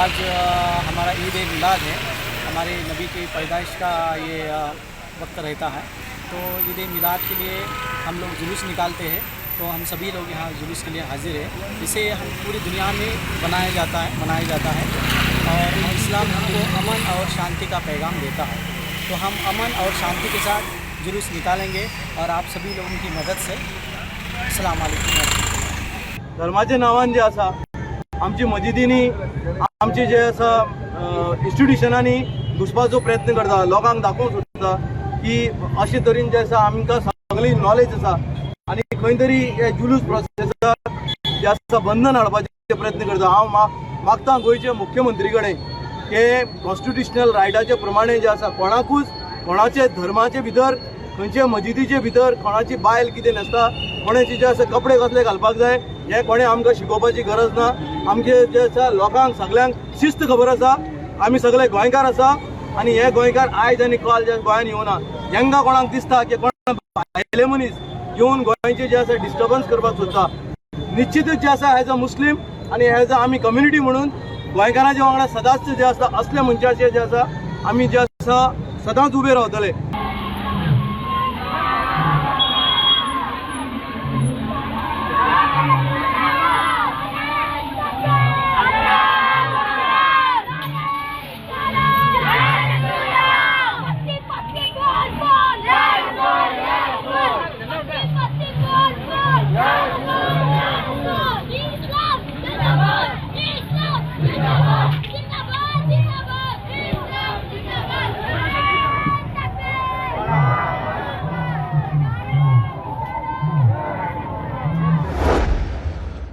आज हमारा ईद ए मिलाद है। हमारे नबी की पैदाइश का ये वक्त रहता है, तो ईद ए मिलाद के लिए हम लोग जुलूस निकालते हैं। तो हम सभी लोग यहाँ जुलूस के लिए हाजिर हैं। इसे हम पूरी दुनिया में मनाया जाता है और इस्लाम हमको अमन और शांति का पैगाम देता है। तो हम अमन और शांति के साथ जुलूस निकालेंगे और आप सभी लोगों की मदद से। अस्सलाम वालेकुम। धर्माचे नावान जे आसा आमची मजिदींनी आमचे जे आसा इन्स्टिट्यूशनांनी घुसपाचो प्रयत्न करता, लोकांक दाखोवंक सोदता की अशे तरेन जे आसा आमकां सगळी नॉलेज आसा आनी खंय तरी हे जुलूस प्रोसेसाक जे आसा बंधन हाडपाचे प्रयत्न करता। हांव मागता गोंयचे मुख्यमंत्री कडेन की कॉन्स्टिट्यूशनल रायटाचे प्रमाणे जे आसा कोणाकूच कोणाचे धर्माचे भितर खंयचे मजिदीचे भितर कोणाची बायल कितें न्हेसता, कोणाचे जे आसा कपडे कसले घालपाक जाय हे कोणें आमकां शिकोवपाची गरज ना। आमचे जे आसा लोकांक सगळ्यांक शिस्त खबर आसा। आमी सगळे गोंयकार आसा आनी हे गोंयकार आयज आनी काल जे गोंयान येवना। जेंका कोणाक दिसता की कोण भायले मनीस येवन गोंयचे जे आसा डिस्टर्बन्स करपाक सोदता, निश्चितच जे आसा एज अ मुस्लीम आनी एज अ आमी कम्युनिटी म्हणून गोंयकारांच्या वांगडा सदांच जे आसा असले मनशाचे जे आसा आमी जे आसा सदांच उबे रावतले।